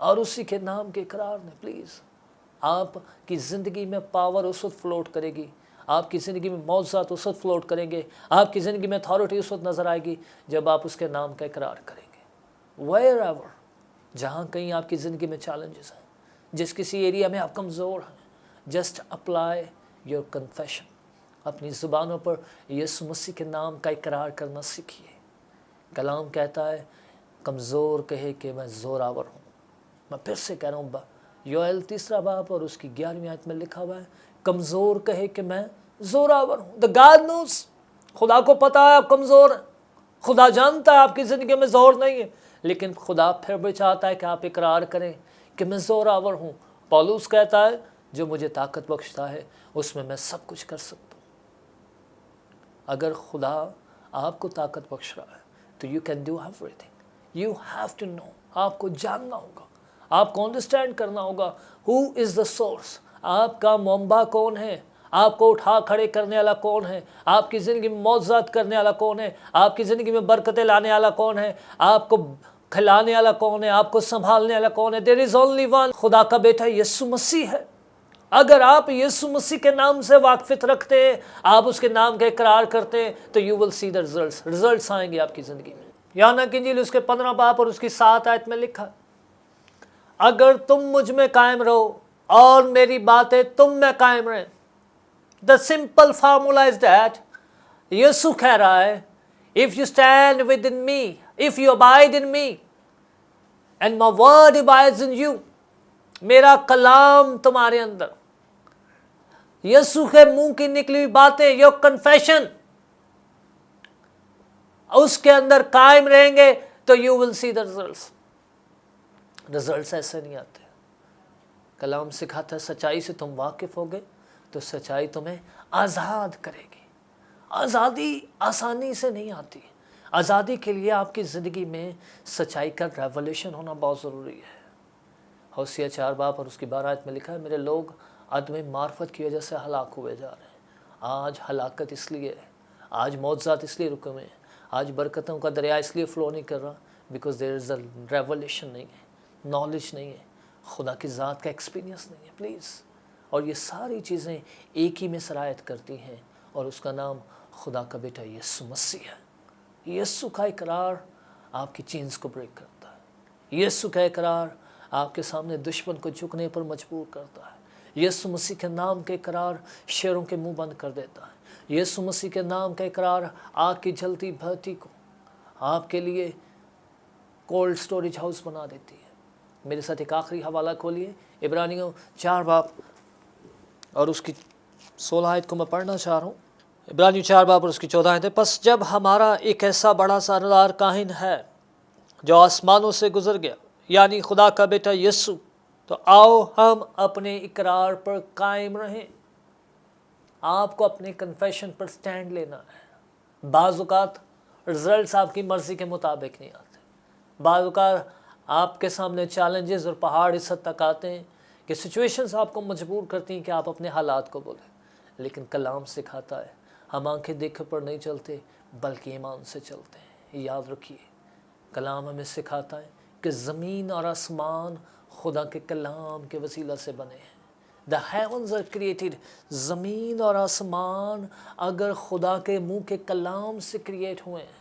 اور اسی کے نام کے اقرار میں پلیز آپ کی زندگی میں پاور اس وقت فلوٹ کرے گی، آپ کی زندگی میں معجزات اس وقت فلوٹ کریں گے، آپ کی زندگی میں اتھارٹی اس وقت نظر آئے گی جب آپ اس کے نام کا اقرار کریں گے۔ ویئر ایور، جہاں کہیں آپ کی زندگی میں چیلنجز ہیں، جس کسی ایریا میں آپ کمزور ہیں، جسٹ اپلائی یور کنفیشن، اپنی زبانوں پر یسوع مسیح کے نام کا اقرار کرنا سیکھیے۔ کلام کہتا ہے کمزور کہے کہ میں زوراور ہوں۔ میں پھر سے کہہ رہا ہوں، یوئیل 3 باب اور اس کی 11ویں آیت میں لکھا ہوا ہے کمزور کہے کہ میں زوراور ہوں۔ The God knows، خدا کو پتا ہے آپ کمزور ہیں، خدا جانتا ہے آپ کی زندگی میں زور نہیں ہے، لیکن خدا پھر بھی چاہتا ہے کہ آپ اقرار کریں کہ میں زوراور ہوں۔ پولس کہتا ہے جو مجھے طاقت بخشتا ہے اس میں سب کچھ کر سکتا ہوں۔ اگر خدا آپ کو طاقت بخش رہا ہے تو you can do everything. You have to know، آپ کو جاننا ہوگا، آپ کو انڈرسٹینڈ کرنا ہوگا who is the source، آپ کا منبع کون ہے، آپ کو اٹھا کھڑے کرنے والا کون ہے، آپ کی زندگی میں معجزات کرنے والا کون ہے، آپ کی زندگی میں برکتیں لانے والا کون ہے، آپ کو کھلانے والا کون ہے، آپ کو سنبھالنے والا کون ہے۔ There is only one، خدا کا بیٹا یسوع مسیح ہے۔ اگر آپ یسوع مسیح کے نام سے واقفیت رکھتے ہیں، آپ اس کے نام کا اقرار کرتے ہیں تو you will see the results آئیں گے آپ کی زندگی میں۔ یوحنا کی انجیل اس کے 15 باب اور اس کی 7 آیت میں لکھا، اگر تم مجھ میں قائم رہو اور میری باتیں تم میں قائم رہیں۔ The simple formula is that یسوع کہہ رہا ہے if you stand within me، if you abide in me and my word abides in you، میرا کلام تمہارے اندر، یسوع کے منہ کی نکلی ہوئی باتیں، your confession، اس کے اندر قائم رہیں گے تو you will see the results ایسے نہیں آتے۔ کلام سکھاتا ہے سچائی سے تم واقف ہوگے تو سچائی تمہیں آزاد کرے گی۔ آزادی آسانی سے نہیں آتی، آزادی کے لیے آپ کی زندگی میں سچائی کا ریولیشن ہونا بہت ضروری ہے۔ ہوسیہ 4 باب اور اس کی 12 آیت میں لکھا ہے میرے لوگ عدم معرفت کی وجہ سے ہلاک ہوئے جا رہے ہیں۔ آج ہلاکت اس لیے ہے، آج معجزات اس لیے رکے ہوئے ہیں، آج برکتوں کا دریا اس لیے فلو نہیں کر رہا because there is a revelation نہیں ہے، نالج نہیں ہے، خدا کی ذات کا ایکسپیرینس نہیں ہے پلیز۔ اور یہ ساری چیزیں ایک ہی میں سرایت کرتی ہیں اور اس کا نام خدا کا بیٹا یسوع مسیح ہے۔ یسوع کا اقرار آپ کی چینز کو بریک کرتا ہے، یسوع کا اقرار آپ کے سامنے دشمن کو جھکنے پر مجبور کرتا ہے، یسوع مسیح کے نام کے اقرار شیروں کے منہ بند کر دیتا ہے، یسوع مسیح کے نام کا اقرار آگ کی جلتی بھٹی کو آپ کے لیے کولڈ سٹوریج ہاؤس بنا دیتی ہے۔ میرے ساتھ ایک آخری حوالہ کھولیے، عبرانیوں 4 باب اور اس کی 16 آیت کو میں پڑھنا چاہ رہا ہوں۔ عبرانیوں 4 باب اور اس کی 14 آیت ہے، پس جب ہمارا ایک ایسا بڑا سردار کاہن ہے جو آسمانوں سے گزر گیا، یعنی خدا کا بیٹا یسوع، تو آؤ ہم اپنے اقرار پر قائم رہیں۔ آپ کو اپنے کنفیشن پر سٹینڈ لینا ہے۔ بعض اوقات رزلٹس آپ کی مرضی کے مطابق نہیں آتے، بعض اوقات آپ کے سامنے چیلنجز اور پہاڑ اس حد تک آتے ہیں کہ سچویشنز آپ کو مجبور کرتی ہیں کہ آپ اپنے حالات کو بولیں، لیکن کلام سکھاتا ہے ہم آنکھیں دیکھے پر نہیں چلتے بلکہ ایمان سے چلتے ہیں۔ یاد رکھیے کلام ہمیں سکھاتا ہے کہ زمین اور آسمان خدا کے کلام کے وسیلہ سے بنے ہیں۔ The heavens are created، زمین اور آسمان اگر خدا کے منہ کے کلام سے کریٹ ہوئے ہیں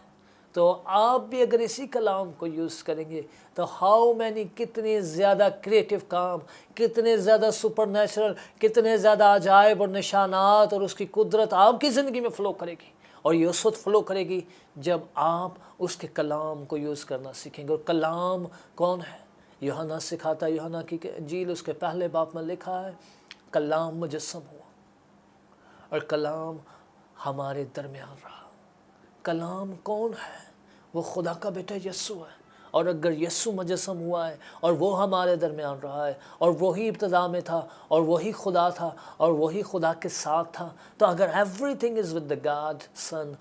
تو آپ بھی اگر اسی کلام کو یوز کریں گے تو ہاؤ مینی، کتنے زیادہ کریٹو کام، کتنے زیادہ سپر نیچرل، کتنے زیادہ عجائب اور نشانات اور اس کی قدرت آپ کی زندگی میں فلو کرے گی، اور یہ اس وقت فلو کرے گی جب آپ اس کے کلام کو یوز کرنا سیکھیں گے۔ اور کلام کون ہے؟ یوحنا سکھاتا ہے، یوحنا کی انجیل اس کے 1 باب میں لکھا ہے کلام مجسم ہوا اور کلام ہمارے درمیان رہا۔ کلام کون ہے؟ وہ خدا کا بیٹا یسوع ہے، اور اگر یسوع مجسم ہوا ہے اور وہ ہمارے درمیان رہا ہے اور وہی ابتدا میں تھا اور وہی خدا تھا اور وہی خدا کے ساتھ تھا، تو اگر everything is with the God son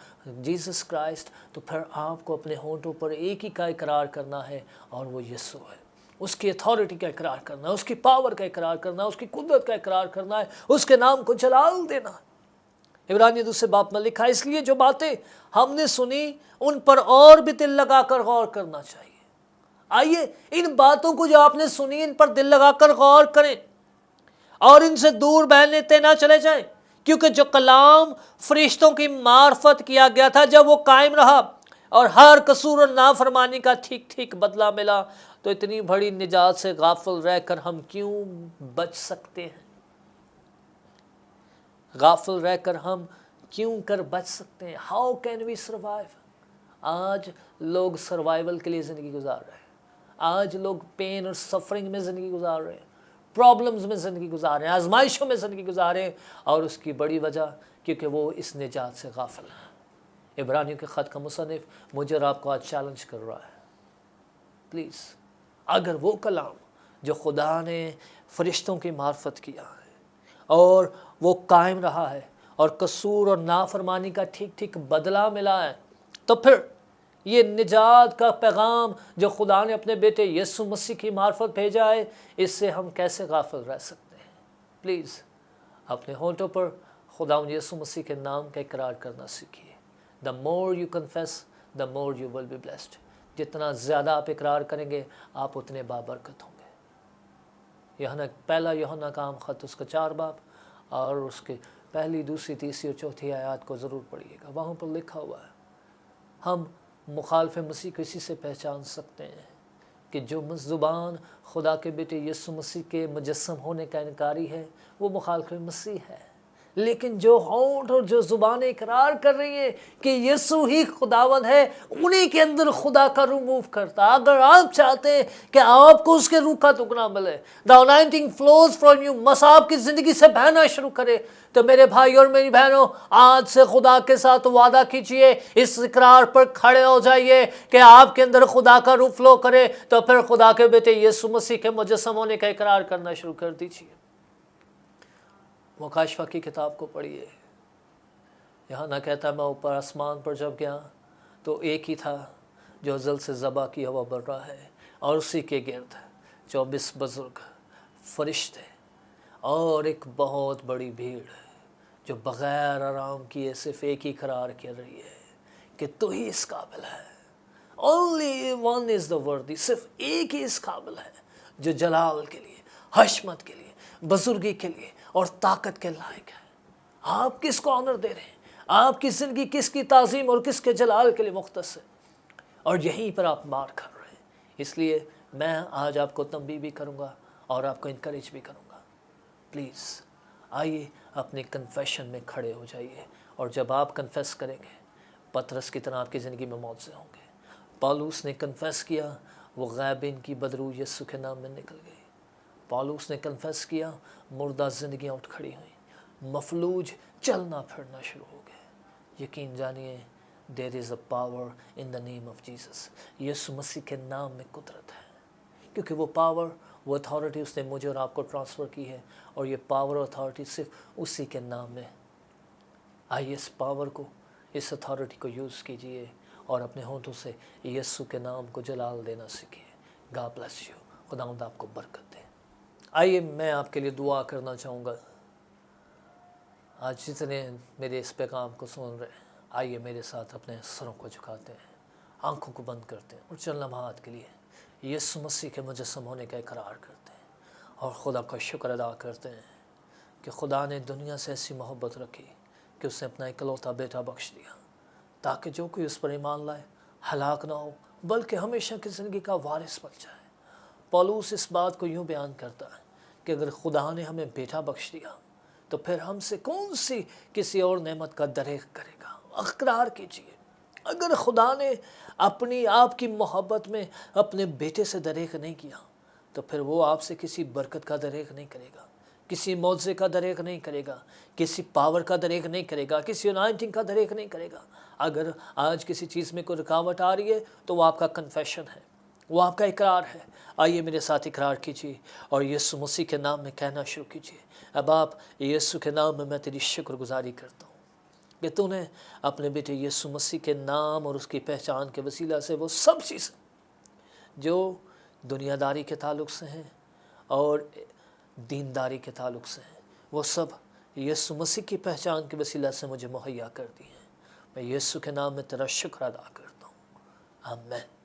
Jesus Christ, تو پھر آپ کو اپنے ہونٹوں پر ایک ہی کا اقرار کرنا ہے اور وہ یسوع ہے۔ اس کی اتھارٹی کا اقرار کرنا ہے، اس کی پاور کا اقرار کرنا ہے، اس کی قدرت کا اقرار کرنا ہے، اس کے نام کو جلال دینا ہے۔ عبرانیوں 2 باب میں لکھا ہے اس لیے جو باتیں ہم نے سنی ان پر اور بھی دل لگا کر غور کرنا چاہیے۔ آئیے ان باتوں کو جو آپ نے سنی ان پر دل لگا کر غور کریں اور ان سے دور بہنے نہ چلے جائیں، کیونکہ جو کلام فرشتوں کی معرفت کیا گیا تھا جب وہ قائم رہا اور ہر قصور اور نافرمانی کا ٹھیک ٹھیک بدلہ ملا، تو اتنی بڑی نجات سے غافل رہ کر ہم کیوں بچ سکتے ہیں؟ غافل رہ کر ہم کیوں کر بچ سکتے ہیں؟ How can we survive? آج لوگ سروائیول کے لیے زندگی گزار رہے ہیں، آج لوگ پین اور سفرنگ میں زندگی گزار رہے ہیں، پرابلمز میں زندگی گزار رہے ہیں، آزمائشوں میں زندگی گزار رہے ہیں، اور اس کی بڑی وجہ کیونکہ وہ اس نجات سے غافل ہیں۔ عبرانیوں کے خط کا مصنف مجھے اور آپ کو آج چیلنج کر رہا ہے، پلیز اگر وہ کلام جو خدا نے فرشتوں کی معرفت کیا ہے اور وہ قائم رہا ہے اور قصور اور نافرمانی کا ٹھیک ٹھیک بدلہ ملا ہے، تو پھر یہ نجات کا پیغام جو خدا نے اپنے بیٹے یسوع مسیح کی معرفت بھیجا ہے، اس سے ہم کیسے غافل رہ سکتے ہیں؟ پلیز اپنے ہونٹوں پر خدا یسوع مسیح کے نام کا اقرار کرنا سیکھیے۔ The more you confess, the more you will be blessed۔ جتنا زیادہ آپ اقرار کریں گے آپ اتنے بابرکت ہوں گے۔ پہلا یوحنا کا عام خط اس کا 4 باب اور اس کے پہلی، دوسری، تیسری اور چوتھی آیات کو ضرور پڑھیے گا، وہاں پر لکھا ہوا ہے ہم مخالف مسیح کو اسی سے پہچان سکتے ہیں کہ جو زبان خدا کے بیٹے یسوع مسیح کے مجسم ہونے کا انکاری ہے وہ مخالف مسیح ہے، لیکن جو ہونٹ اور جو زبانیں اقرار کر رہی ہیں کہ یسوع ہی خداوند ہے، انہی کے اندر خدا کا روح موو کرتا۔ اگر آپ چاہتے ہیں کہ آپ کو اس کے روح کا دگنا ملے، the anointing flows from you، مس آپ کی زندگی سے بہنا شروع کرے، تو میرے بھائی اور میری بہنوں آج سے خدا کے ساتھ وعدہ کیجئے، اس اقرار پر کھڑے ہو جائیے کہ آپ کے اندر خدا کا روح فلو کرے، تو پھر خدا کے بیٹے یسوع مسیح کے مجسم ہونے کا اقرار کرنا شروع کر دیجئے۔ مکاشفہ کی کتاب کو پڑھیے، یہاں نہ کہتا میں اوپر آسمان پر جب گیا تو ایک ہی تھا جو ازل سے ذبح کی ہوا بڑھ رہا ہے، اور اسی کے گرد 24 بزرگ فرشتے اور ایک بہت بڑی بھیڑ جو بغیر آرام کیے صرف ایک ہی قرار کر رہی ہے کہ تو ہی اس قابل ہے۔ Only one is the worthy، صرف ایک ہی اس قابل ہے جو جلال کے لیے، حشمت کے لیے، بزرگی کے لیے اور طاقت کے لائق ہے۔ آپ کس کو آنر دے رہے ہیں؟ آپ کی زندگی کس کی تعظیم اور کس کے جلال کے لیے مختص ہے؟ اور یہیں پر آپ مار کھا رہے ہیں۔ اس لیے میں آج آپ کو تنبیہ بھی کروں گا اور آپ کو انکریج بھی کروں گا، پلیز آئیے اپنے کنفیشن میں کھڑے ہو جائیے، اور جب آپ کنفیس کریں گے پطرس کی طرح آپ کی زندگی میں معجزے ہوں گے۔ پالوس نے کنفیس کیا، وہ غیبین کی بدرو یسوع کے نام میں نکل گئی۔ پالوس نے کنفیس کیا، مردہ زندگیاں اٹھ کھڑی ہوئیں، مفلوج چلنا پھرنا شروع ہو گئے۔ یقین جانیے there is a power in the name of Jesus، یسوع مسیح کے نام میں قدرت ہے، کیونکہ وہ پاور، وہ اتھارٹی اس نے مجھے اور آپ کو ٹرانسفر کی ہے، اور یہ پاور اور اتھارٹی صرف اسی کے نام میں۔ آئیے اس پاور کو، اس اتھارٹی کو یوز کیجئے اور اپنے ہونٹوں سے یسوع کے نام کو جلال دینا سیکھیے۔ God bless you، خداوند آپ کو برکت دے۔ آئیے میں آپ کے لیے دعا کرنا چاہوں گا۔ آج جتنے میرے اس پیغام کو سن رہے ہیں، آئیے میرے ساتھ اپنے سروں کو جھکاتے ہیں، آنکھوں کو بند کرتے ہیں، اور چند لمحات کے لیے یسوع مسیح کے مجسم ہونے کا اقرار کرتے ہیں اور خدا کا شکر ادا کرتے ہیں کہ خدا نے دنیا سے ایسی محبت رکھی کہ اس نے اپنا اکلوتا بیٹا بخش دیا، تاکہ جو کوئی اس پر ایمان لائے ہلاک نہ ہو بلکہ ہمیشہ کی زندگی کا وارث بن جائے۔ پولس اس بات کو یوں بیان کرتا ہے کہ اگر خدا نے ہمیں بیٹا بخش دیا تو پھر ہم سے کون سی کسی اور نعمت کا دریغ کرے گا؟ اقرار کیجئے، اگر خدا نے اپنی آپ کی محبت میں اپنے بیٹے سے دریغ نہیں کیا تو پھر وہ آپ سے کسی برکت کا دریغ نہیں کرے گا، کسی معجزے کا دریغ نہیں کرے گا، کسی پاور کا دریغ نہیں کرے گا، کسی انائنٹنگ کا دریغ نہیں کرے گا۔ اگر آج کسی چیز میں کوئی رکاوٹ آ رہی ہے تو وہ آپ کا کنفیشن ہے، وہ آپ کا اقرار ہے۔ آئیے میرے ساتھ اقرار کیجیے اور یسوع مسیح کے نام میں کہنا شروع کیجیے، اب آپ یسوع کے نام میں تیری شکر گزاری کرتا ہوں کہ تو نے اپنے بیٹے یسوع مسیح کے نام اور اس کی پہچان کے وسیلہ سے وہ سب چیزیں جو دنیا داری کے تعلق سے ہیں اور دینداری کے تعلق سے ہیں، وہ سب یسوع مسیح کی پہچان کے وسیلہ سے مجھے مہیا کر دی ہیں۔ میں یسوع کے نام میں تیرا شکر ادا کرتا ہوں، آمین۔